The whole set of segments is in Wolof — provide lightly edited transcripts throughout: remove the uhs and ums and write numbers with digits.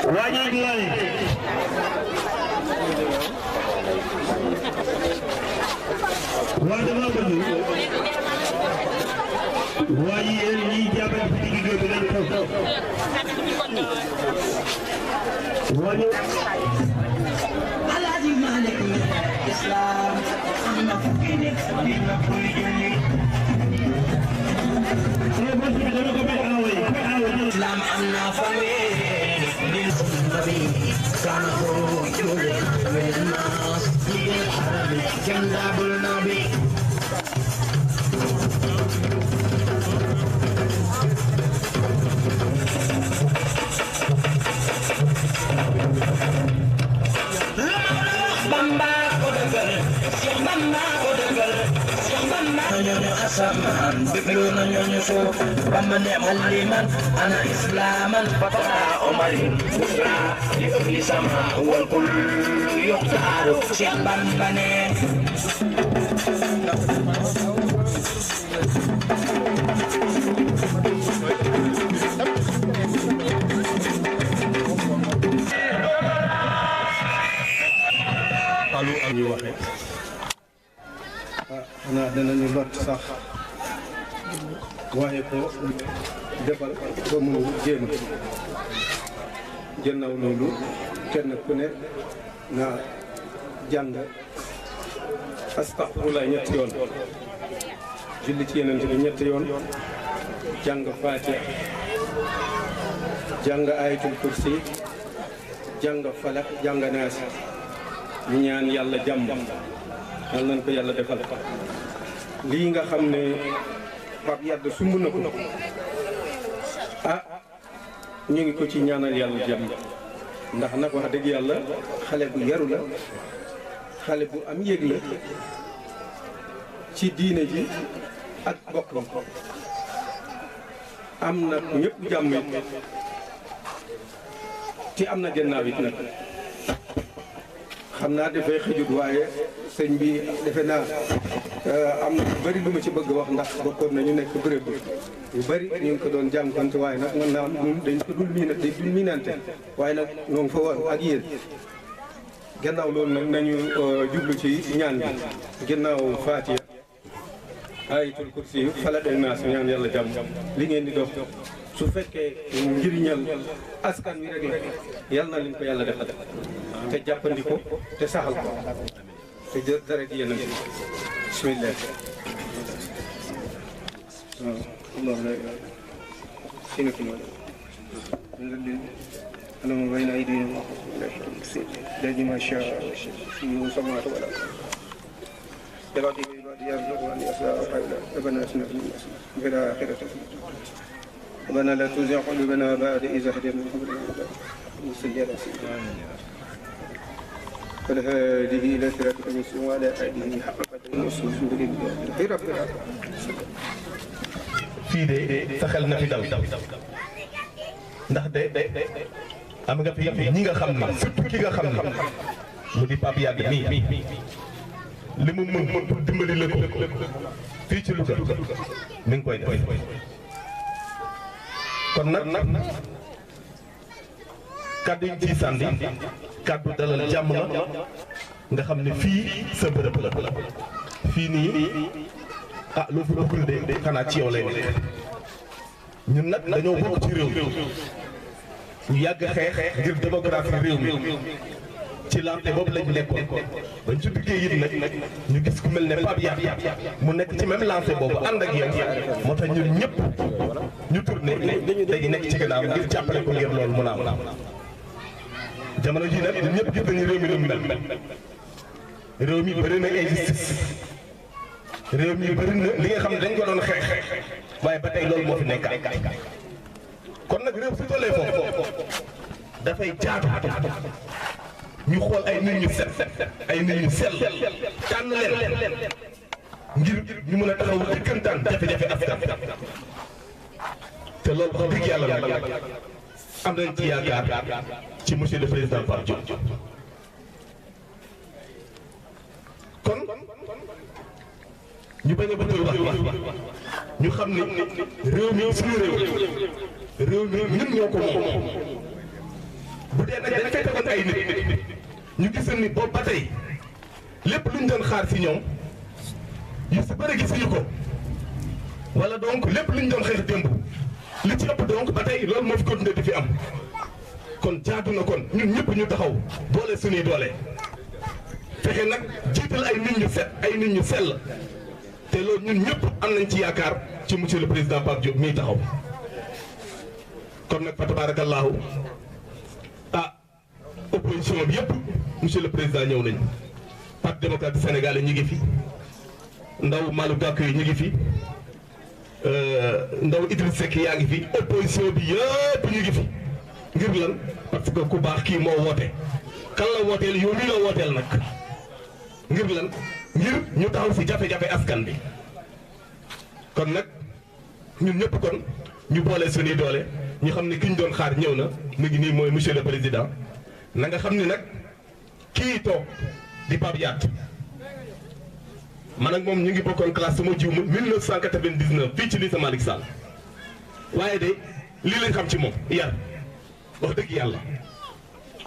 Wajib lay wajib apa tu? Wajib ni jabat tiga bulan tu. Wajib. Alhaji Malik Islam sama fikir sama kuliah. Islam anna famir bil nabi kana khurujul min nas bil haram jannabul nabi Bamba kodagal Bamba kodagal Nyonya asaman biblu nyonya so Bamba ni'mal liman ana islaman fatara umarin busra li ahli sama wal kullu yuqtaru Syekh Bamba ne alu ñuy waxe xanaa danañu lot sax waaye ko defal ba mu jéem gannaaw loolu kenn ku ne na jàng astaghfirullah ñetti yoon julli ci yeneen bi ñetti yoon jàng Faatiha jàng ayatul kursi jàng falak jàng naas ñu ñaan yàlla jàmm yal nañ ko yàlla defal lii nga xam ne Pape Yade sumb na ko ah ñu ngi ko ci ñaanal yàlla jàmm ndax nag wax dëgg yàlla xale bu yaru la xale bu am yëg la ci diine ji ak bokkam am na ñëpp jàmm it ci am na gannaaw it nag xam naa dafay xëjut waaye sëñ bi defe naa am na lu bëri lu ma ci bëgg wax ndax bokkoon nañu nekk bërëb yu bëri ñu ngi ko doon jànkonte waaye nag mën naa am ñun dañ ko dul miinante waaye nag ñoo ngi fa woon ak yéen gannaaw loolu nag nañu jublu ci ñaan bi gannaaw Faatiha ayatul kursi yu falaq ak naas ñaan yàlla jàmm li ngeen di dox su fekkee njëriñal askan wi rek la yal na leen ko yàlla defal te jàppandi ko te saxal ko te dara di yéen a bismillah Allah la sinatu ma أنا من بين أيديهم الذي ما شاء في سماوات والأرض يغادي عبادي يرزق وأن يسعى وحيلا ربنا أسمع في الآخرة ربنا لا تزغ قلوبنا بعد إذ هديتنا وصل على سيدنا فالهادي إلى صراطك المستقيم وعلى آله حق قدره والحمد لله رب العالمين fii de sa xel na fi dal ndax de am nga fi ñi nga xam ne surtout ki nga xam ne mu di Pape Yade mii li mu mën pour dimbali la ko fii ci Louga mi ngi koy def kon nag kàddu yi ciy sànni kàddu dalal jàmm la nga xam ne fii sa bërëb la fii nii ah loo fi bëggul de xanaa ci yow lay nekk ñun nag dañoo bokk ci réew mi ñu yàgg xeex ngir démographie réew mi ci laante boobu lañu nekkoon bañ ci duggee it nag ñu gis ku mel ne Pape Yade mu nekk ci même lancé boobu ànd ak yow moo tax ñun ñëpp ñu tourné léegi nekk ci gannaaw ngir jàppale ko ngir loolu mun a am jamono jii nag ñun ñëpp gis nañu réew mi lu mu mel réew mi bëri na injustice réew mi bëri na li nga xam ne dañ ko doon xeex waaye ba tey loolu moo fi nekkaat kon nag réew su tollee foofu dafay jaatu ñu xool ay nit ñu set ay nit ñu sell tànn leen ngir ñu mën a taxaw dëkkantaan jafe-jafe askan te loolu wax dëgg yàlla nag am nañ ci yaakaar ci monsieur le président Pape Diop kon ñu bañ a bëgg wax ñu xam ne réew mi suñu réew mi ñun ñoo ko moom bu dee nag dañ fay tegoon ay nit ñu gis ni boobu ba tey lépp luñ doon xaar si ñoom yu si bëri gisuñu ko wala donc lépp luñ doon xeex démb li ci ëpp donc ba tey loolu moo fi continué di fi am kon jaadu na kon ñun ñëpp ñu taxaw boole suñuy doole fexe nag jiital ay nit ñu set ay nit ñu sell te loolu ñun ñëpp am nañ ci yaakaar ci monsieur le président Pape Diop mii taxaw kon nag fa tabaarakallaahu opposition bi yëpp monsieur le président ñëw nañu parti démocratique sénégalais ñu ngi fi ndaw Malick Gakou yi ñu ngi fi ndaw Idriss Seck yaa ngi fi opposition bi yëpp ñu ngi fi ngir lan parce que ku baax kii moo woote kan la wooteel yow mii la wooteel nag ngir lan ngir ñu taxaw si jafe-jafe askan bi kon nag ñun ñëpp kon ñu boole suñuy doole ñu xam ne ki ñu doon xaar ñëw na mu ngi nii mooy monsieur le président na nga xam ni nag kii toog di Pape Yade man ak moom ñu ngi bokkoon classe sama jiw 1999 fii ci lycée Malick Sall waaye de lii lañ xam ci moom yar wax dëgg yàlla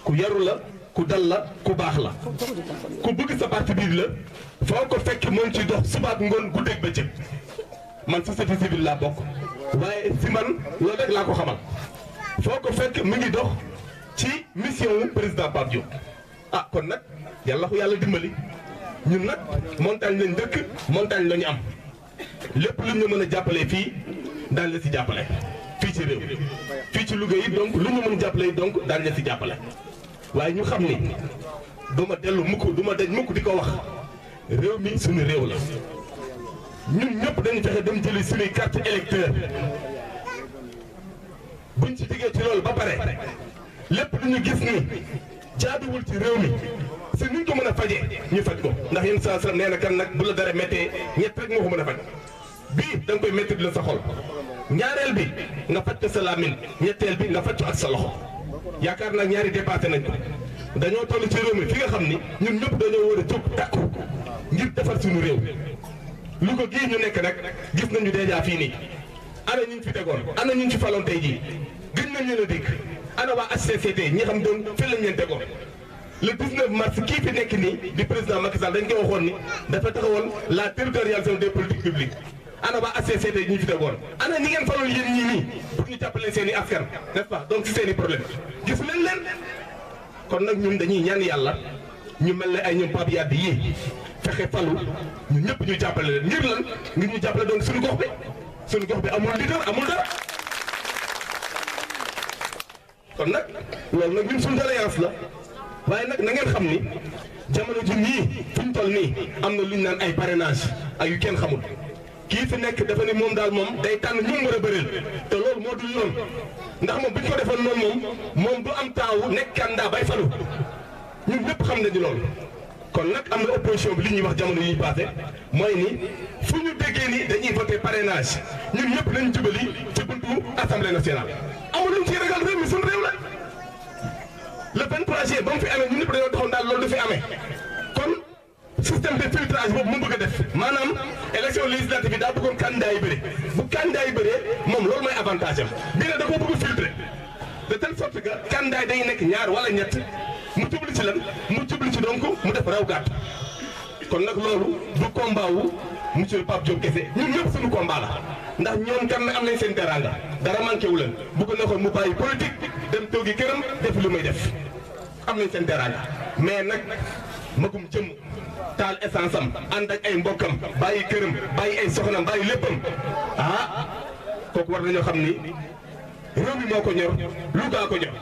ku yaru la ku dal la ku baax la ku bëgg sa parti biir la foo ko fekk moom ci dox subaak ngoon guddeeg bëccëg man société civile laa bokk waaye si man loolu rek laa ko xamal foo ko fekk mu ngi dox ci mission wu président Pape Diop ah kon nag yàlla ko yàlla dimbali ñun nag montagne lañ dëkk montagne la ñu am lépp lu ñu mën a jàppalee fii daañ la si jàppale fii ci réew fii ci Louga yi donc lu ñu mën jàppale donc daañ la si jàppale waaye ñu xam ni du ma dellu mukk du ma daj mukk di ko wax réew mi suñu réew la ñun ñëpp dañu fexe dem jëli suñuy carte électeur buñ ci diggee ci loolu ba pare lépp lu ñu gis ni jaaduwul ci réew mi si nuñ ko mën a fajee ñu faj ko ndax yéen saa nee na kan nag bu la dara méttee ñett rek moo ko mën a faj bii da nga koy métti di la sa xol ñaareel bi nga faj ko sa làmmiñ ñetteel bi nga faj ko ak sa loxo yaakaar naa ñaari dépassé nañ ko dañoo toll ci réew mi fi nga xam ni ñun ñëpp dañoo war a jóg takku ngir defar suñu réew lu ko gii ñu nekk nag gis nañu déjà fii nii ana ñu fi tegoon ana ñu fi faloon tey jii gën nañ leen a dégg ana waa HCCT ñi xam doon fi lañ leen tegoon le 19 mars kii fi nekk nii di président Macky Sall dañ koy waxoon ni dafa taxawoon la territorialisation des politiques publiques ana waa HCCT ñi fi tegoon ana ñi ngeen faloon yéen ñii nii pour ñu jàppale seen i askan n'est-ce pas donc si seen i problème gis leen kon nag ñun dañuy ñaan yàlla ñu mel ne ay ñoom Pape Yade yii fexe falu ñu ñëpp ñu jàppale leen ngir lan ngir ñu jàppale donc suñu gox bi amul leader amul dara kon nag loolu nag ñun suñu doléance la waaye nag na ngeen xam ni jamono ji nii fi ñu toll nii am na lu ñu naan ay parrainage ak yu kenn xamul kii fi nekk dafa ni moom daal moom day tànn ñu mu war a bëreel te loolu moo dul yoon ndax moom bu ñu ko defoon noonu moom du am temps wu nekk candidat bay falu ñun ñëpp xam nañu loolu. kon nag am na opposition bi li ñuy wax jamono yi passé mooy ni fu ñu déggee ni dañuy voté parrainage ñun ñëpp nañu jubali ci buntu assemblée nationale. amul luñ ciy ragal réew mi suñu réew la le 23 juillet ba mu fi amee ñun ñëpp dañoo taxoon daal loolu du fi amee kon système de filtrage boobu mu bëgg a def maanaam élection législative bi daa bëggoon candidat yi bëri bu candidat yi bëree moom loolu mooy avantage am bii nag da koo bëgg a filtrer de telle sorte que candidat yi day nekk ñaar wala ñett. mu jublu ci lan mu jublu ci donc mu def raw gàtt kon nag loolu du combat wu monsieur Pape Diop kese ñun ñëpp suñu combat la ndax ñoom kan am nañ seen teranga dara manqué wu leen bu ko nekkoon mu bàyyi politique dem toogi këram def lu muy def am nañ seen teranga mais nag magum jëm taal essence am ànd ak ay mbokkam bàyyi këram bàyyi ay soxnam bàyyi léppam ah kooku war nañoo xam ni réew mi moo ko ñor lu gaa ko ñor.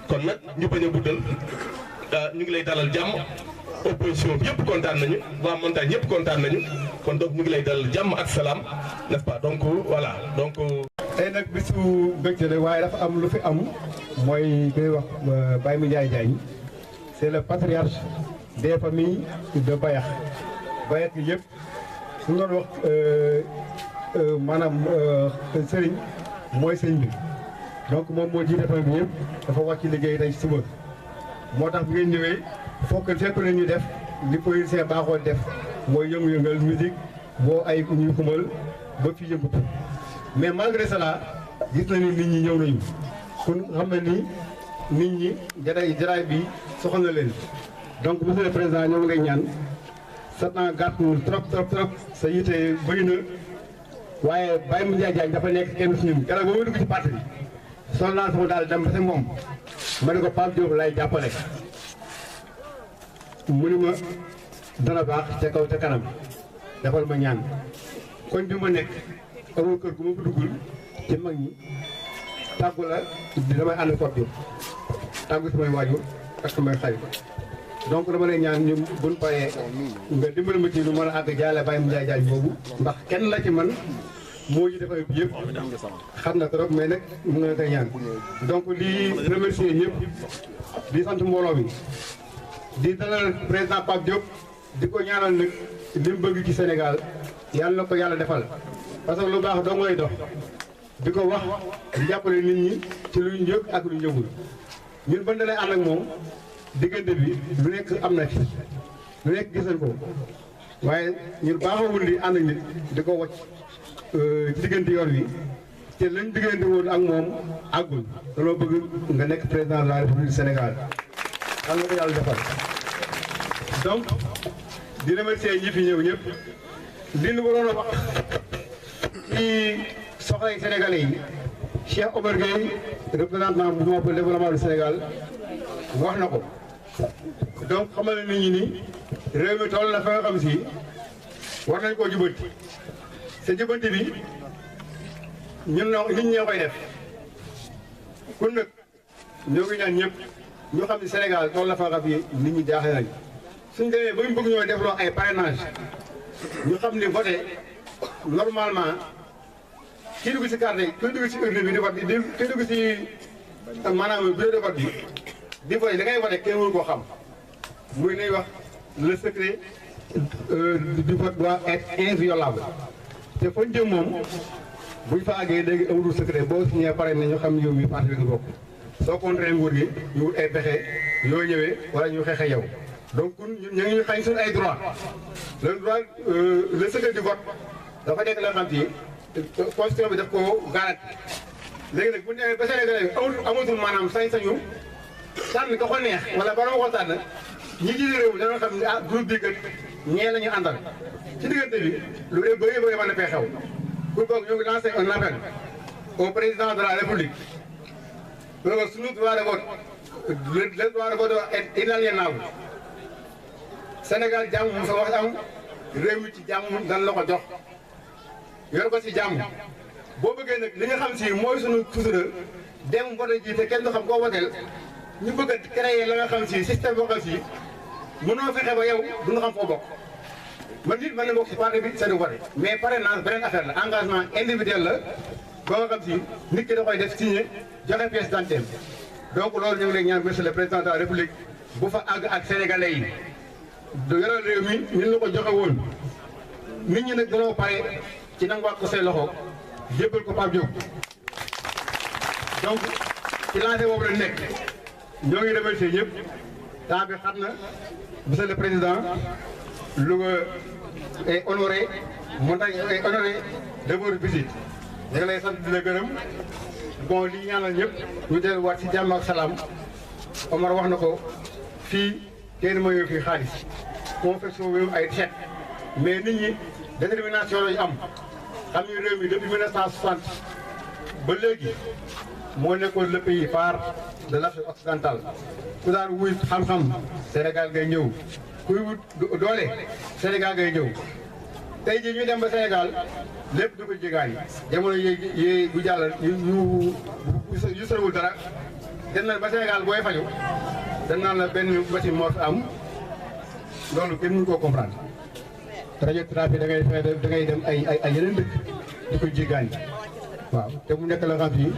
kon nag ñu bañ a guddal ñu ngi lay dalal jàmm opposition bi yëpp kontaan nañu waa montagne yëpp kontaan nañu kon donc ñu ngi lay dalal jàmm ak salaam n'est-ce pas donc voilà donc. tey nag bisu mbégte la waaye dafa am lu fi am mooy koy wax Baye Mandiaye Diagne c'est le patriarche des familles de Bayax Bayax yëpp su ñu doon wax maanaam sëriñ mooy sëñ bi. donc moom moo jiite famille bi yëpp dafa wàcc liggéey tey suba moo tax bi ngeen ñëwee fokk fekk na ñu def li politicien baaxoo def mooy yëngu-yëngal musique boo ay ñuy xumal ba fi yëngutu mais malgré cela gis nañu nit ñi ñëw nañu kon xam na ni nit ñi jaraay bi soxal na leen donc monsieur le président ñoo ngi lay ñaan sa temps gàttul trop sa yite bëri na waaye Baye Mandiaye Diagne dafa nekk kenn suñu keroog ba ma dugg ci parti bi sol naa sama daal dem ba sa moom ma ne ko Pape Diop lay jàppale mu ni ma dana baax ca kaw ca kanam defal ma ñaan koñ bi ma nekk amul kër gu ma ko duggul ci mag ñi tàggu la damay ànd Pape Diop tàggu samay waajur ak samay xarit donc dama lay ñaan ñu buñ paree nga dimbali ma ci lu mën a àgg jaale Baye Mandiaye Diagne boobu ndax kenn la ci man moo ñu defal bi yëpp xam na trop mais nag mu nga koy ñaan donc di remercier ñëpp di sant mbooloo mi di dalal président Pape Diop di ko ñaanal nag li mu bëgg ci Sénégal yàlla na ko yàlla defal parce que lu baax doo ngay dox di ko wax di jàppale nit ñi ci lu ñu yëg ak lu ñu yëgul ñun ba dalee ànd ak moom diggante bi lu nekk am na ci lu nekk gis nañ ko waaye ñun baaxawul di ànd ak nit di ko wacc ci diggante yoon wi te lañ diggante woon ak moom àggul danoo bëgg nga nekk président de la République du Sénégal xam nga ko yàlla defal donc di remercier ñi fi ñëw ñëpp li ñu waroon a wax ci soxlay sénégalais yi Cheikh Omar Gueye représentant mouvement pour le développement du Sénégal wax na ko donc xamal na nit ñi ni réew mi toll na fa nga xam si war nañ koo jubanti sa jubanti bi ñun nit ñoo koy def kon nag ñoo ngi ñaan ñëpp ñu xam ne Sénégal toll na fa nga xam si nit ñi jaaxle nañ suñ demee ba ñu bëgg ñoo defloo ay parrainage ñu xam ni voté normalement kii dugg si carte kii dugg si urne bi di vote kii dugg si maanaam bureau de vote bi di vote da ngay vote kenn mënu koo xam muy lay wax le secret du vote doit être inviolable te fañ jëm moom buñ fa àggee léegi amatul secret boo signé pare na ñu xam yow mi parti bi nga bokk soo contré nguur gi ñu wut ay pexe yoo ñëwee wala ñu xeexe yow donc ñun ñu ngi xañ suñu ay droit le droit le secret du vote dafa nekk la xam ci constitution bi daf ko garanti léegi nag bu ñu demee ba Sénégal amatul maanaam sañ-sañu tànn ka ko neex wala ba ma ko tànn ñi jiite réew mi dañoo xam ne ah groupe bi kat ñee la ñu àndal ci diggante bi lu bëri bëri mën na fee xew pour boog ñu ngi lancé un appel au président de la République loolu suñu droit de vote le droit de vote est inaliénable Sénégal jàmm mu fa wax am réew mi ci jàmm dan la ko jox yor ko ci jàmm boo bëggee nag li nga xam si mooy sunu sutura dem vote ji te kenn du xam koo woteel ñu bëgg a créer la nga xam si système boo xam si mënoo fexe ba yow du nga xam foo bokk man nit mën na bokk si parti bi seen vote mais parrainage beneen affaire la engagement individuel la ba nga xam si nit ki da koy def signé joxe pièce d'identité donc loolu ñu ngi lay ñaan monsieur le président de la République bu fa àgg ak sénégalais yi du yoral réew mi ñun la ko joxe woon nit ñi nag dañoo pare ci nanguwaat ko say loxo jébbal ko Pape Diop donc ci lancé boobu la nekk ñoo ngi remercier ñëpp temps bi xam na monsieur le président Louga est honoré Montagne est honoré de votre visite ñu ngi lay sant di la gërëm bon li ñaanal ñëpp ñu delluwaat ci jàmm ak salaam Omar wax na ko fii kenn mooy fii xaalis confection wu ay chèque mais nit ñi détermination la ñu am xam ñu réew mi depuis 1960 ba léegi moo nekkoon le pays phare de l'Afrique occidentale ku daan wuy xam-xam Sénégal ngay ñëw kuy wut doole Sénégal ngay ñëw tey jii ñu dem ba Sénégal lépp du ko jégaani jamono yi bu jàll yu sorewul dara dem na ba Sénégal booy faju dañ naan la benn bati moo fi am loolu kenn mënu koo comprendre radiothérapie da ngay dem ay yeneen dëkk di ko jégaani waaw te mu nekk la nga xam si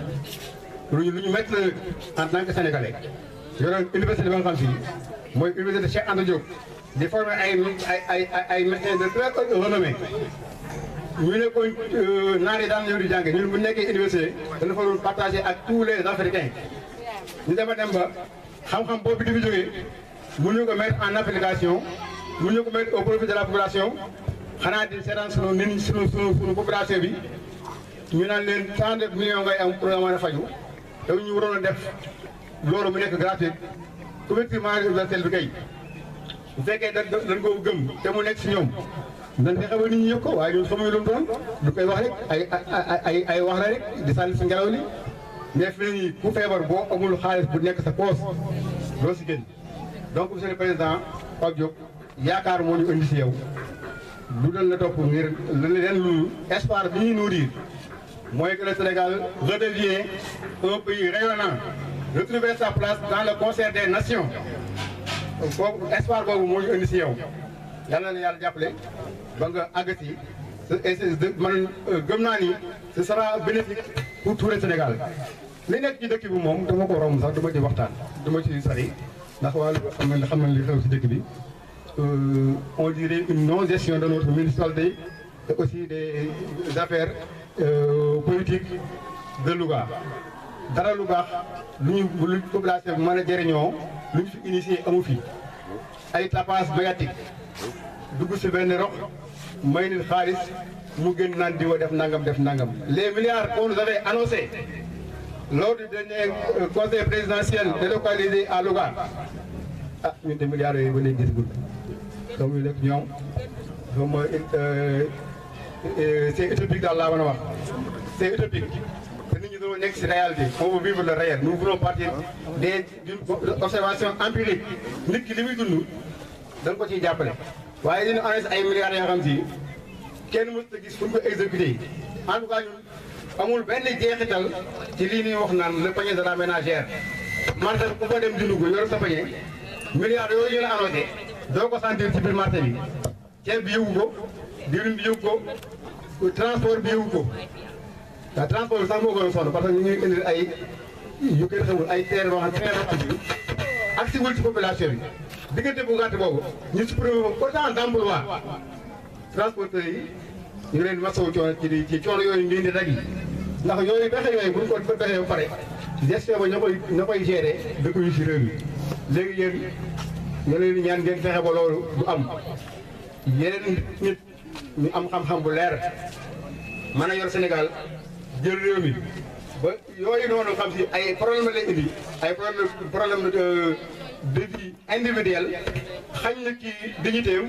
lu ñu métti la en tant que sénégalais yoroon université ba nga xam si mooy université Cheikh Anta Diop di former ay médecins de très haute renommée ñu nekkoon naar yi daan ñëw di jànge ñun bu nekkee université dana fa doon partager ak tous les africains ñu dem ba xam-xam boobu di fi jógee mënuñu ko mettre en application mënuñu ko mettre au profit de la population xanaa di seetaan sunu nit ñi sunu population bi ñu naan leen 100 millions ngay am pour nga mën a faju te ñu waroon a def loolu mu nekk gratuit couverture maladie universelle bi kay bu fekkee dañ ko gëm te mu nekk si ñoom dañ fexe ba nit ñi yëg ko waaye ñun xamuñu lu mu doon du koy wax rek ay wax la rek di sànni si ngelaw li mais fi nii ku feebar boo amul xaalis bu nekk sa poos doo si génn donc monsieur le président Pape Diop yaakaar moo ñu indi si yow lu dal la topp ngir leen lu espoir bi ñuy nourrir mooy que le Sénégal redevient un pays rayonnant retrouver sa place dans le concert des nations boobu espoir boobu moo ñu indi si yow yal na la yàlla jàppale ba nga àgg si man gëm naa ni ce sera bénéfique pour tout le Sénégal li nekk ci dëkk bi moom dama ko romb sax dama ci waxtaan dama ci sori ndax wàllu xam nañ li xew si dëkk bi on dirait une non-gestion de notre municipalité et aussi des affaires politiques de Louga dara lu baax lu population bi mën a jëriñoo lu ñu fi initié amu fi ay tapas médiatique dugg si benn rox may nit xaalis mu gën naan di wa def nangam les milliards qu'on nous avait annoncés lors du dernier conseil présidentiel délocalisé à Louga ah ñun de milliards yooyu ba léegi gisagul donc ñu nekk ñoom moom c'est utopique daal laa mën a wax c'est utopique te nit ñi doon nekk si réalité on veut vivre le réel nous voulons partir d'une observation empirique nit ki li muy dund dañ ko ciy jàppale waaye dina annoncé ay milliards yoo xam si kenn mës a gis fu ñu ko exécuté en tout cas ñun amul benn jeexital ci lii ñuy wax naan le panier de la ménagère marché ku fa dem dund ko yor sa panier milliards yooyu ñu la annoncé doo ko sentir ci biir marché bi ceeb bi yëgu ko diwlin bi yëgu ko transport bi yëgu ko waaw transport bi sax moo gën a sonn parce que ñu ngi indi ay yu kenn xamul ay terre boo xam ne ak si wul ci population bi diggante bu gàtt boobu ñu supprimé autant d'emploi transporteurs yi ñu leen masawu coono ci coono yooyu ngeen di rek ndax yooyu pexe yooyu bu ñu ko defee ba pare gestion ba ña koy gérer dëkk yu si réew mi léegi yéen ñu leen di ñaan ngeen fexe ba loolu du am yeneen nit ñu am xam-xam bu leer mën a yor Sénégal jël réew mi ba yooyu noonu xam si ay problème lay indi ay problème de vie individuelle xañ na kii dignitéem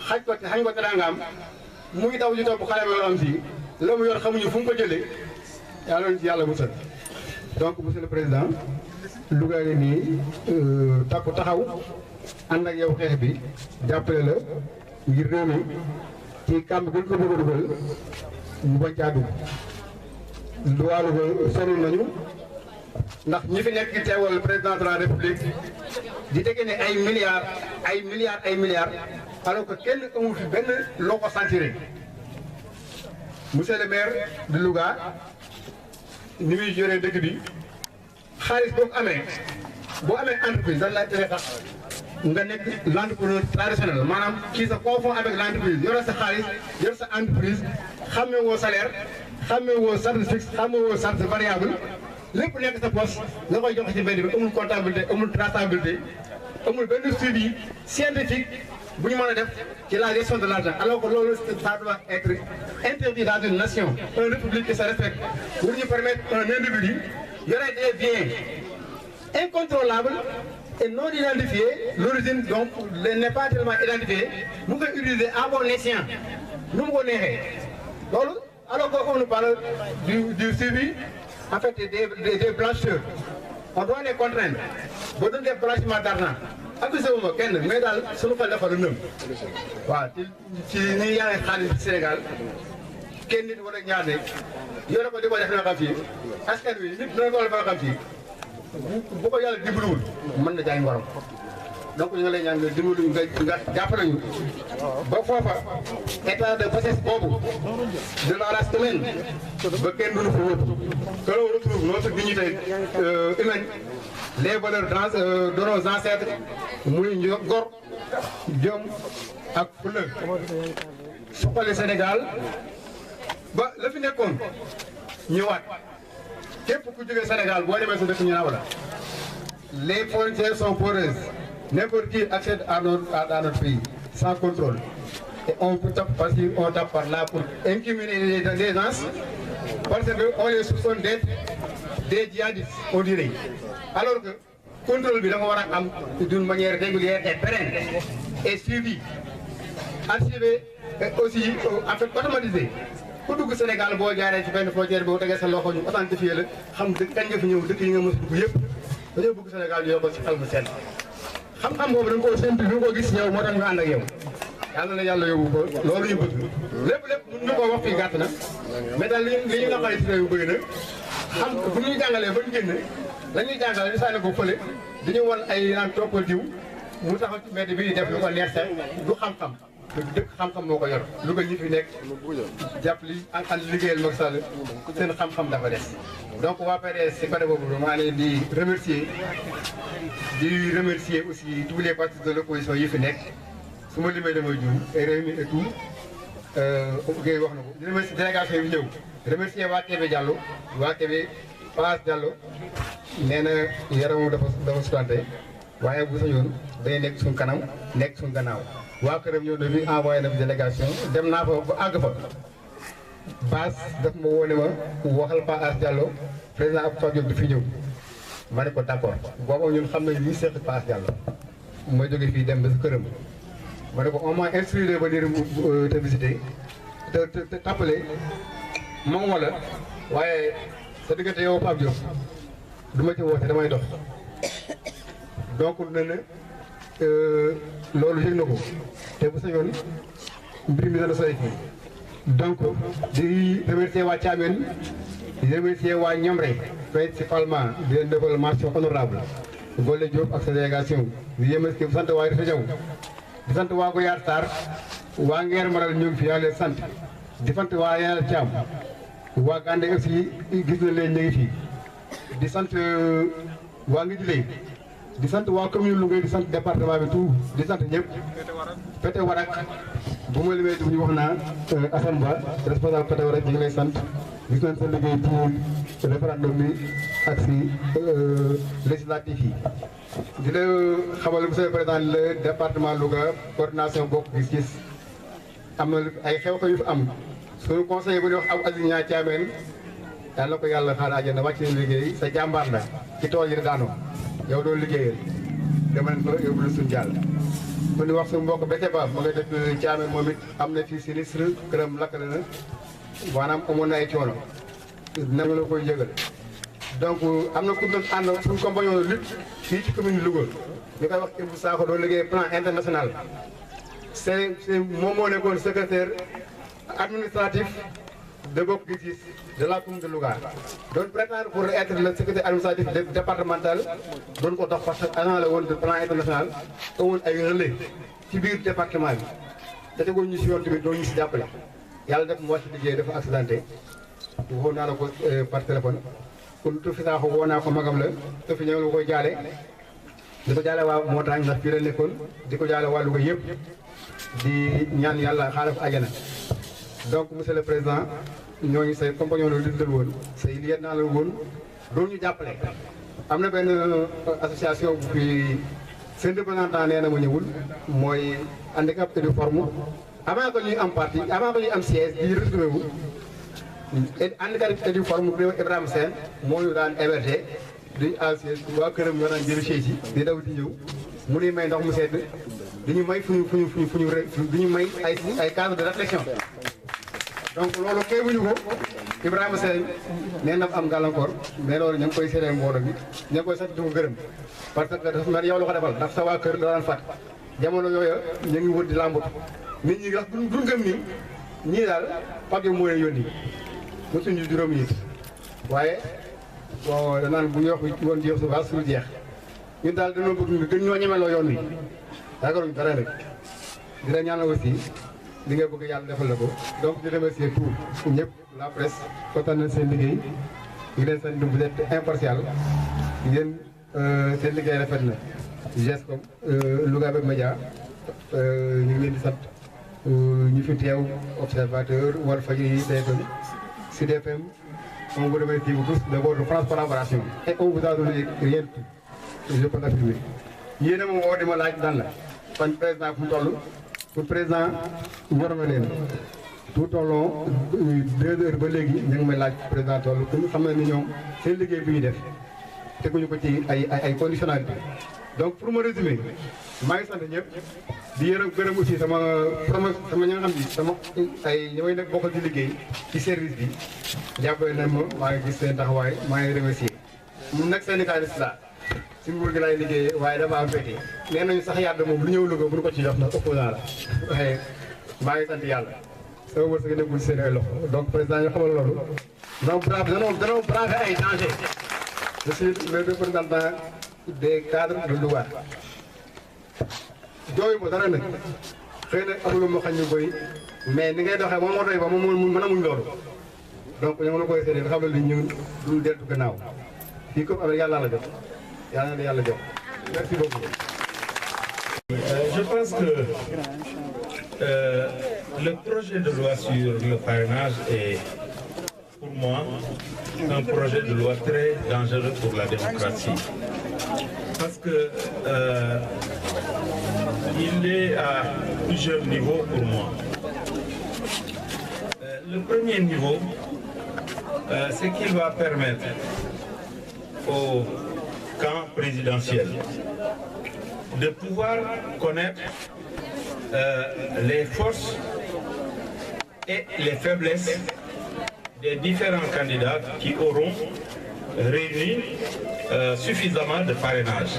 xañ ko teraangaam mu ngi daw ñu topp xale yoo am si la mu yor xamuñu fu mu ko jëlee yàlla na ci yàlla musal donc monsieur le président Louga ngi nii takku taxaw ànd ak yow xeex bi jàppale la ngir réew mi ci kàmb bi ñu ko bëgg a dugal mu bañ caa dugg Louga sonn nañu ndax ñi fi nekk teewal président de la république di dégg ne ay milliards alors que kenn amul fi benn loo ko sentiré monsieur le maire de Louga ni muy yoree dëkk bi xaalis boo ko amee entreprise dañ lay tere sax nga nekk l'entrepreneur traditionnel maanaam kii sa confond avec l'entreprise yore sa xaalis yor sa entreprise xamee woo salaire xamee woo charge fixe xamee woo charge variable lépp nekk sa poste nga koy joxe ci mbedd bi amul comptabilité amul traçabilité amul benn suivi scientifique bu ñu mën a def ci la gestion de l'argent alors que loolu ça doit être interdit dans une nation une république qui se respecte pour ñu permettre un individu yore des biens incontrôlables et non identifiés l'origine donc n'est pas tellement identifiée mu koy utiliser à bon escient nu mu ko neexee loolu alors qu'on nous parle du suivi en fait des blancheurs on doit les contraindre ba doon def blanchiment d'argent accusé wu ma kenn mais daal suñu xel dafa la nëb waaw ci ñi yaay xaalis ci Sénégal kenn nit wala ñaar ne yore ko di ko def na xam fii askan wi nit dina ko wala fa xam fii bu ko yàlla dimbaluwul mën na jaay ngorom donc ñu ngi lay ñaan nga dimbalu nga jàppale ñu ba foofa état de bassesse boobu de la race humaine ba kenn duñu ko wóob que l'on retrouve notre dignité humaine les valeurs de nos ancêtres muy ngor jom ak fulla suqali Sénégal ba la fi nekkoon ñëwaat képp ku jógee Sénégal boo demee sa dëkk ñu naaw la les frontières sont poreuses n'importe qui accède à notre pays sans contrôle et on tape par là pour incriminer les gens parce qu'on les soupçonne d'être des djihadistes on dirait alors que contrôle bi dafa war a am d'une manière régulière et pérenne et suivi archivé aussi en fait automatisé ku dugg Sénégal boo jaaree ci benn frontière boo tegee sa loxo ñu authentifié la xam dëkk kañ nga fi ñëw dëkk yi nga mos a dugg yëpp dañoo bëgg Sénégal ñu ko ci xel mu sell xam-xam boobu dañ koo séntu ñu ko gis ñëw moo tax ñu ànd ak yow yàlla na yàlla yóbbu ko loolu ñu bëgg lépp ñu ko wax fii gàtt na mais daal li ñu naqari si réew bëgg na xam bu ñuy jàngalee ba ñu génn la ñuy jàngale di sànni ko fële di ñu wan ay naan toppal diw mu taxaw ci mbedd bi di def lu ko neex sax du xam-xam dëkk xam-xam moo ko yor lu ko ñi fi nekk jàpp li an liggéeyal Macky Sall seen xam-xam dafa des donc waa PDS si côté boobu maa leen di remercier aussi tous les partis de l'opposition yi fi nekk su ma limee damay juum et Rewmi et tout Guèye wax na ko di remercier délégation yi ñëw remercier waa Kébé Diallo waa Kébé Paas Diallo nee na yaramam dafa sutante waaye bu sañoon day nekk suñ kanam nekk suñ gannaaw waa këram ñëw na fi envoyé na fi délégation dem naa fa ba àgg fa Baas daf ma woo ne ma waxal Paas Diallo président Abdou Diop di fi ñëw ma ne ko d'accord boobu ñun xam nañ li seq Paas Diallo ma jóge fii dem ba si këram ma ne ko on m'a instruit de venir te visiter te t'appeler moom wala waaye sa diggante yow Pape Diop du ma ci woote damay dox donc nee na loolu yëg na ko te bu sañoon mbir mi dana sori fii donc di remercier waa Thiamène di remercier waa Ñomre principalement di leen defal mention honorable Gole Diop ak sa délégation di remercier bu sant waa Rita Diaw di sant waa Goyaar Sarr waa Ngeer Maral ñu ngi fi yaa leen sant di sant waa Yàlla Thiam waa Gandé aussi gis na leen ñu ngi fi di sant waa Ngidilé di sant waa commune Louga di sant département bi tout di sant ñëpp Pété Warak bu ma limee du ñu wax naa Assane Ba responsable Pété Warak ñu ngi lay sant gis nañ sa liggéey pour référendum bi ak si législatif yi di la xamal monsieur le président le département Louga coordination bokk gis-gis am na ay xew-xew yu fi am suñu conseiller bu ñuy wax ab Aziz Niang Thiamène yàlla ko yàlla xaar àjjana wàcc na liggéey sa jàmbaar la ci tool yi daanoo yow doo liggéeyal dama leen ko yóbbu la suñu jàll bu ñu wax suñu mbokk bete ba ma nga dëkk Thiamène moom it am na fii sinistre këram lakk na maanaam amoon na ay coono dina la koy yëgal donc am na ku doon ànd suñu compagnon de lutte fii ci commune Louga ñu koy wax Ibou Sakho doon liggéey plan international c'est moom moo nekkoon secrétaire administratif de bokk gis-gis de la commune de Louga doon prétendre pour être le secrétaire administratif départemental doon ko dox parce que agent la woon de plan international te woon ay relais ci biir département bi te tegoon ñu si yoon tamit doon ñu si jàppale yàlla def mu wàcc liggéey dafa accidenté waxoon naa la ko par téléphone kon Tofi Sakho woo naa ko magam la Tofi ñëw la koy jaale di ko jaale waa montagne ndax fii la nekkoon di ko jaale waa Louga yëpp di ñaan yàlla xaaral ko àjjana donc monsieur le président ñooñu say compagnon la lutte la woon say lieutenant la woon doon ñu jàppale am na benn association bu fi seen représentant nee na ma ñëwul mooy handicap uniforme avant que ñuy am parti avant que ñuy am siège di retrouvé wu handicap uniforme bu Ibrahima Sène moo ñu daan héberger duñu am siège waa këram ñoo daan jël chaise yi di daw di ñëw mu nuy may ndox mu sedd di ñu may fu ñu may ay cadre de réflexion donc loolu xeebuñu ko Ibrahima Sène nee na am gàllankoor mais loolu ñu ngi koy séddee mbooloo bi ñu ngi koy sant di ko gërëm parce que dafa mel yow la ko defal ndax sa waa kër da daan fàtt jamono yooya ñu ngi wër di làmbatu nit ñi wax duñ gëm ni ñii daal Pape moo leen yónni mosuñu juróomi nit waaye bon danaan bu ñu wax woon di yow sa base suñu jeex ñun daal dañoo bëgg nga gën ñoo ñemeloo yoon wi yaakaaruñu dara rek dina ñaanal aussi li nga bëgg yàlla defal la ko donc di remercier tout ñëpp la presse kontaan nañ seen liggéey ñu leen sant vous êtes impartial yéen seen liggéey rafet na GESCOM Louga Web Média ñu ngi leen di sant ñu fi teew observateur Walfadjri TFM Sud FM on vous remercie vous tous de votre franche collaboration et on vous a donné rien de tout je peux l'affirmer yéen a ma woo di ma laaj dan la fan président fu mu toll pour président ñor na leen tout au long 2 heures ba léegi ñu ngi may laaj président tool pour xam ne ni ñoom seen liggéey bi ñuy def teguñu ko ci ay conditionnalité. donc pour me résumer maa ngi sant ñëpp di gërëm aussi sama ñi nga xam ni sama ay ñi may nekk bokkal ci liggéey ci service bi jàppale na ma maa ngi gis seen taxawaay maa ngi remercier mun nag syndicaliste la si nguur gi laay liggéeyee waaye dafa am féete nee nañu sax yàlla moom lu ñëw Louga bu ñu ko ci jox ndax opposant la waaye maa ngi sant yàlla sama wërsëg nekkul seen ay loxo donc président ñu xamal loolu danoo branché ay danger je suis le représentant des cadres de Louga jooyu ma dara nag xëy na amuloo ma xañ ñu bëri mais ni ngay doxee moom moo doy ba moom mën a muñ loolu donc ñoo ngi koy seetee xam ne li ñu duñ deltu gannaaw fii comme avec yàlla la jox yàlla na yàlla jox merci beaucoup. Je pense que le projet de loi sur le parrainage est pour moi un projet de loi très dangereux pour la démocratie. Parce que il est à plusieurs niveaux pour moi. Le premier niveau, c'est qu'il va permettre au camp présidentiel de pouvoir connaître les forces et les faiblesses des différents candidats qui auront réuni suffisamment de parrainage.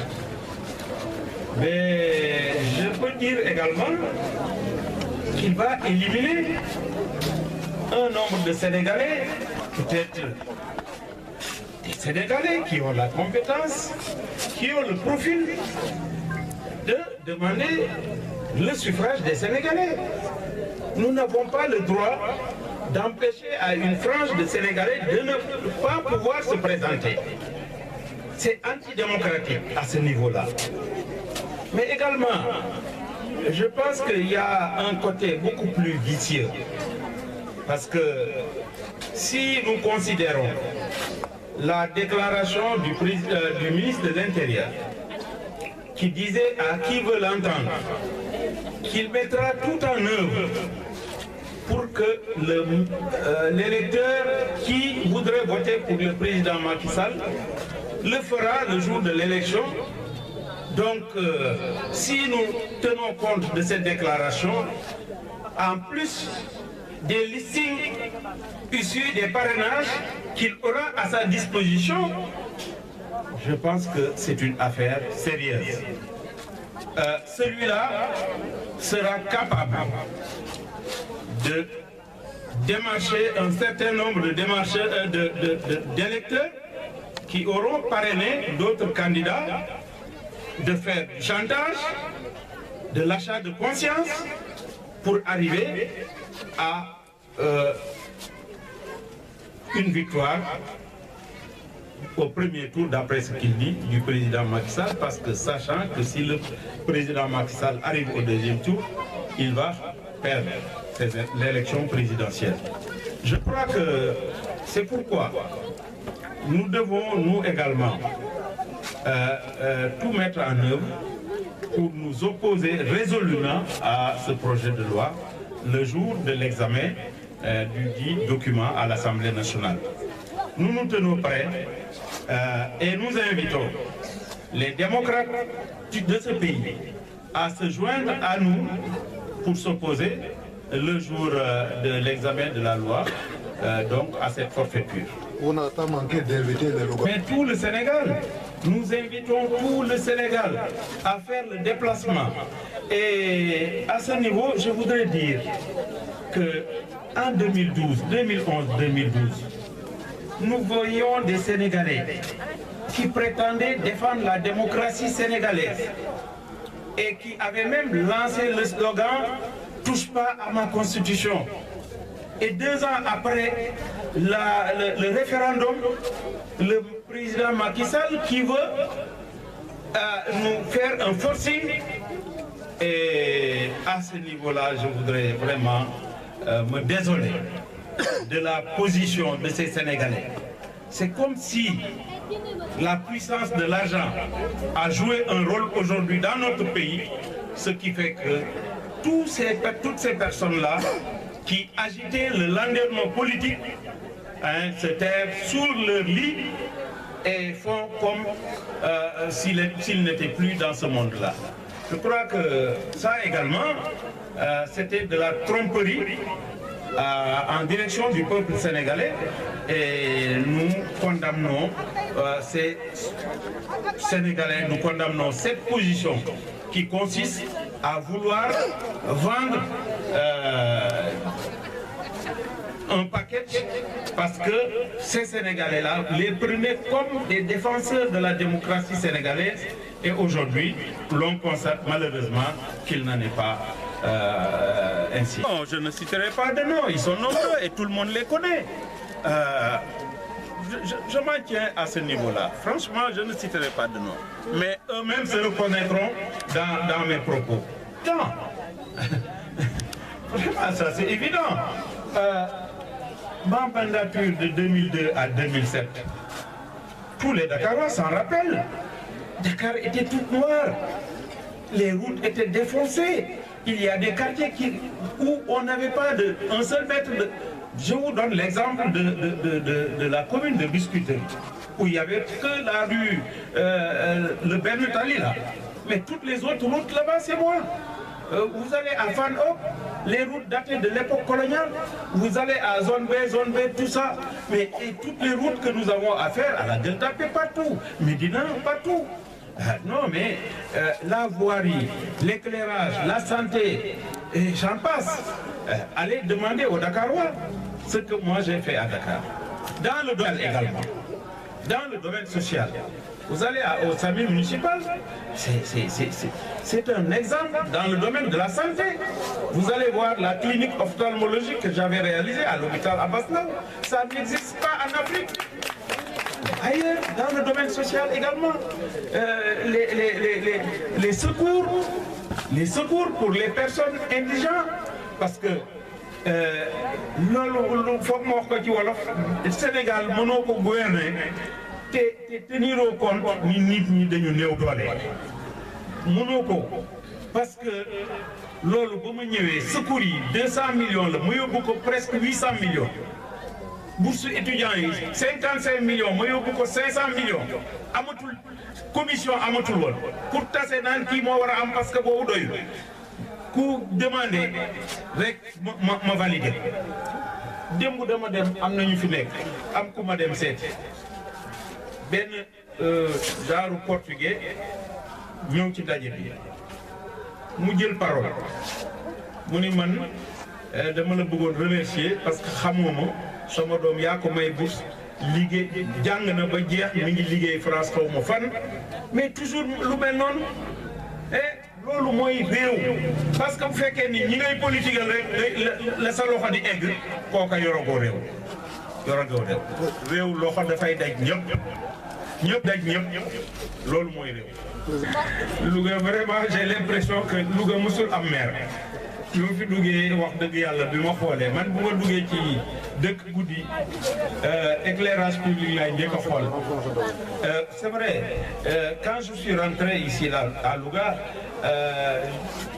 Mais je peux dire également qu'il va éliminer un nombre de Sénégalais, peut-être des Sénégalais qui ont la compétence, qui ont le profil de demander le suffrage des Sénégalais. Nous n'avons pas le droit d'empêcher à une frange de Sénégalais de ne pas pouvoir se présenter. C'est antidémocratique à ce niveau-là. Mais également, je pense qu'il y a un côté beaucoup plus vicieux. Parce que si nous considérons la déclaration du ministre de l'Intérieur, qui disait à qui veut l'entendre qu'il mettra tout en œuvre pour que l'électeur qui voudrait voter pour le président Macky Sall le fera le jour de l'élection. Donc, si nous tenons compte de cette déclaration, en plus des listings issus des parrainages qu'il aura à sa disposition, je pense que c'est une affaire sérieuse. Celui-là sera capable de démarcher un certain nombre d'électeurs qui auront parrainé d'autres candidats, de faire du chantage, de l'achat de conscience pour arriver à une victoire au premier tour, d'après ce qu'il dit, du président Macky Sall, parce que sachant que si le président Macky Sall arrive au deuxième tour, il va perdre l'élection présidentielle. Je crois que c'est pourquoi nous devons, nous également, tout mettre en œuvre pour nous opposer résolument à ce projet de loi le jour de l'examen du dit document à l'Assemblée nationale. Nous nous tenons prêts et nous invitons les démocrates de ce pays à se joindre à nous pour s'opposer le jour de l'examen de la loi, donc à cette forfaiture. On n'a pas manqué d'inviter les locaux. Mais tout le Sénégal, nous invitons tout le Sénégal à faire le déplacement. Et à ce niveau, je voudrais dire que en 2012, 2011, 2012, nous voyions des Sénégalais qui prétendaient défendre la démocratie sénégalaise et qui avaient même lancé le slogan « Touche pas à ma constitution ». Et 2 ans après le référendum, le président Macky Sall qui veut nous faire un forcing. Et à ce niveau-là, je voudrais vraiment me désoler de la position de ces Sénégalais. C'est comme si la puissance de l'argent a joué un rôle aujourd'hui dans notre pays, ce qui fait que toutes ces personnes-là qui agitaient le landerneau politique, se taire sur leur lit et font comme s'ils n'étaient plus dans ce monde-là. Je crois que ça également, c'était de la tromperie en direction du peuple sénégalais et nous condamnons ces Sénégalais, nous condamnons cette position qui consiste à vouloir vendre un paquet parce que ces Sénégalais-là les prenaient comme des défenseurs de la démocratie sénégalaise et aujourd'hui l'on constate malheureusement qu'il n'en est pas ainsi. Non, je ne citerai pas de noms, ils sont nombreux et tout le monde les connaît. Je m'en tiens à ce niveau-là. Franchement, je ne citerai pas de noms. Mais eux-mêmes se reconnaîtront dans mes propos. Non. Vraiment, ça c'est évident. Ma mandature de 2002 à 2007, tous les Dakarois s'en rappellent. Dakar était tout noir. Les routes étaient défoncées. Il y a des quartiers où on n'avait pas un seul mètre de... Je vous donne l'exemple de la commune de Biscuiterie, où il n'y avait que la rue, le Bernetali là. Mais toutes les autres routes là-bas, c'est moi. Vous allez à Fan Hop, les routes datées de l'époque coloniale. Vous allez à Zone B, tout ça. Mais et toutes les routes que nous avons à faire, à la Delta, partout. Médina, partout. Non, mais la voirie, l'éclairage, la santé, et j'en passe. Allez demander aux Dakarois ce que moi j'ai fait à Dakar. Dans le domaine également, dans le domaine social, vous allez au SAMU municipal, c'est un exemple dans le domaine de la santé. Vous allez voir la clinique ophtalmologique que j'avais réalisée à l'hôpital Abbasnao. Ça n'existe pas en Afrique. Ailleurs, dans le domaine social également, les secours pour les personnes indigentes, parce que le Sénégal mënoo ko gouverner te teniroo compte ni nit ñi dañu néew doole mënoo ko parce que loolu ba ma ñëwee secours yi 200 millions la ma yóbbu ko presque 800 millions. Bourse étudiants yi 55 millions ma yóbbu ko 500 millions amatul commission amatul woon pour tase naan kii moo war a am parce que boobu doyul ku demandé rek ma validé démb dama dem am na ñu fi nekk am ku ma dem seet benn genre portugais ñëw ci ndaje bi mu jël parole mu ni man dama la bëggoon remercier parce que xamoo ma sama doom yaa ko may bourse liggéey jàng na ba jeex mi ngi liggéey France xaw ma fan mais toujours lu mel noonu loolu mooy réew parce que bu fekkee ni ñi ngay politique rek la sa loxo di egg kooka yoragoo réew réew loxo dafay daj ñëpp daj ñëpp loolu mooy réew. Louga vraiment j'ai l'impression que Louga musul am maire bi ma fi duggee wax dëgg yàlla bi ma xoolee man bu ma duggee ci dëkk guddi éclairage public laay njëkk a xool. C'est vrai quand je suis rentré ici là à Louga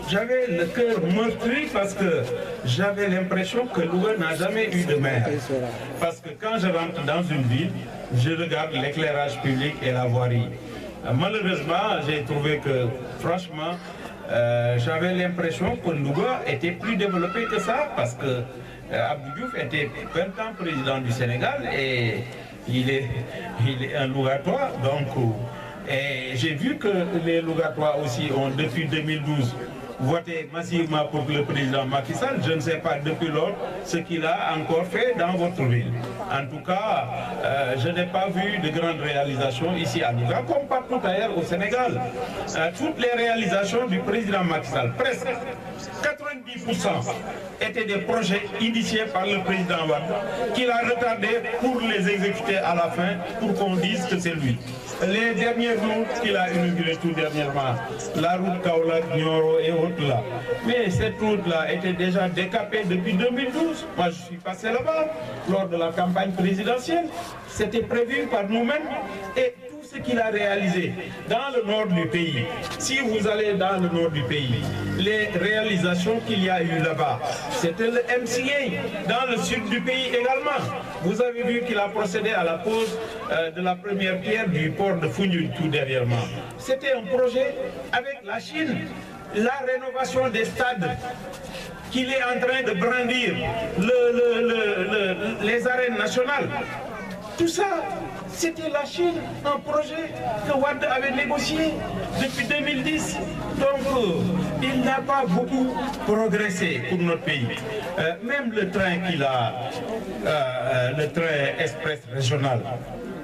j'avais le cœur meurtri parce que j'avais l'impression que Louga n'a jamais eu de maire. Parce que quand je rentre dans une ville, je regarde l'éclairage public et la voirie. Malheureusement, j'ai trouvé que franchement j'avais l'impression que Louga était plus développé que ça parce que Abdou Diouf était 20 ans président du Sénégal et il est un Lougatois. Donc, et j'ai vu que les Lougatois aussi ont depuis 2012 voté massivement pour le président Macky Sall. Je ne sais pas depuis lors ce qu'il a encore fait dans votre ville. En tout cas, je n'ai pas vu de grandes réalisations ici à Louga, comme partout ailleurs au Sénégal. Toutes les réalisations du président Macky Sall, presque 90% étaient des projets initiés par le président Wade, qu'il a retardé pour les exécuter à la fin, pour qu'on dise que c'est lui. Les dernières routes qu'il a inaugurées tout dernièrement, la route Kaolack, Nioro et autres là. Mais cette route-là était déjà décapée depuis 2012. Moi, je suis passé là-bas lors de la campagne présidentielle. C'était prévu par nous-mêmes. Et tout ce qu'il a réalisé dans le nord du pays, si vous allez dans le nord du pays, les réalisations qu'il y a eu là-bas, c'était le MCA. Dans le sud du pays également, vous avez vu qu'il a procédé à la pose de la première pierre du port de Foundiougne tout derrière moi. C'était un projet avec la Chine, la rénovation des stades qu'il est en train de brandir, les arènes nationales. Tout ça, c'était la Chine, un projet que Wade avait négocié depuis 2010. Donc, il n'a pas beaucoup progressé pour notre pays. Même le train qu'il a, le train express régional,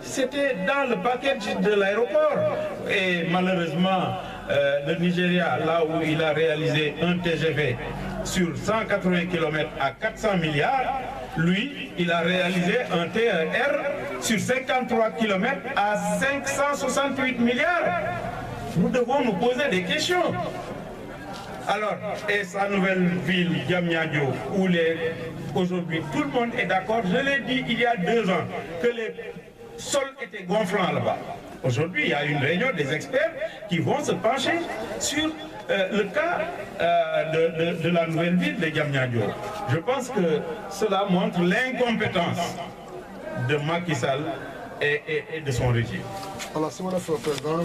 c'était dans le package de l'aéroport. Et malheureusement, le Nigeria, là où il a réalisé un TGV sur 180 km à 400 milliards, lui, il a réalisé un TER sur 53 km à 568 milliards. Nous devons nous poser des questions. Alors, et sa nouvelle ville, Diamniadio, où aujourd'hui tout le monde est d'accord, je l'ai dit il y a 2 ans, que les sols étaient gonflants là-bas. Aujourd'hui, il y a une réunion des experts qui vont se pencher sur le cas de la nouvelle ville de Diamniadio. Je pense que cela montre l'incompétence de Macky Sall et de son régime. Alors, si on a fait le président,